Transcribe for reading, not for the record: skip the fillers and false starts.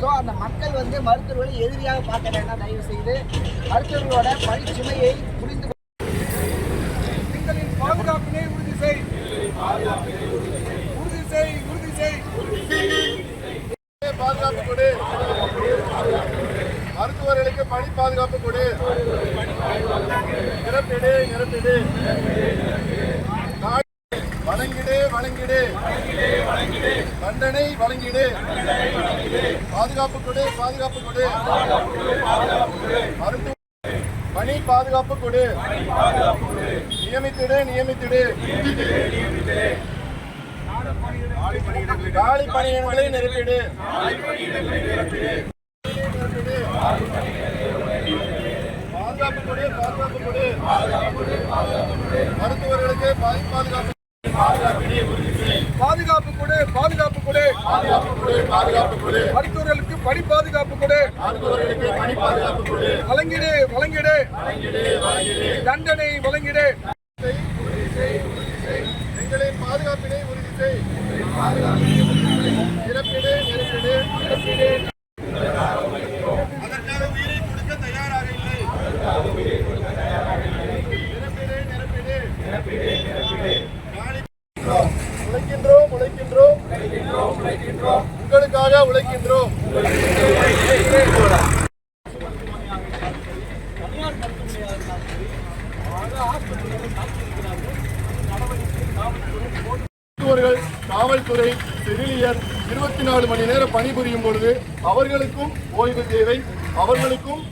So அந்த மக்கள் மருத்துவர்களை எதிரியாக பார்க்க வேண்டாம். தயவு செய்து மருத்துவர்களோட பணிச்சுமையை புரிந்து பாதுகாப்பினை உறுதி செய், உறுதி செய், உறுதி செய். பாதுகாப்பு கொடு, மருத்துவர்களுக்கு பணி பாதுகாப்பு கொடு, நிரப்பிடு நிரப்பிடு, வழங்கிடு வழங்கிடு, தண்டனை வழங்கிடு, பாதுகாப்பு கொடு பாதுகாப்பு கொடு, மருத்துவ பணி பாதுகாப்பு கொடு, நியமித்திடு நியமித்திடு, காலி பணியிடங்களை நிரப்பிடு, பாதுகாப்பு கொடு பாதுகாப்பு கொடு, மருத்துவர்களுக்கு பாதுகாப்பு பாதுகாப்பு கொடு பாதுகாப்பு கொடு, பாதுகாப்பு கொடு, மருத்துவர்களுக்கு பணி பாதுகாப்பு கொடு, மருத்துவர்களுக்கு பணி பாதுகாப்பு கொடு, வழங்கிடு வழங்கிடு, தண்டனை வழங்கிடு, எங்களின் பாதுகாப்பினை உறுதி செய், நிரப்பிடு நிரப்பிடு நிரப்பிடு, அதற்காக உயிரை கொடுக்க தயாராக இல்லை, நிரப்பிடு நிரப்பிடு நிரப்பிடு, உழைக்கின்றோம் உழைக்கின்றோம் உங்களுக்காக உழைக்கின்றோம். மருத்துவர்கள், காவல்துறை, செவிலியர் 24 மணி நேரம் பணிபுரியும் பொழுது அவர்களுக்கும் ஓய்வு தேவை, அவர்களுக்கும்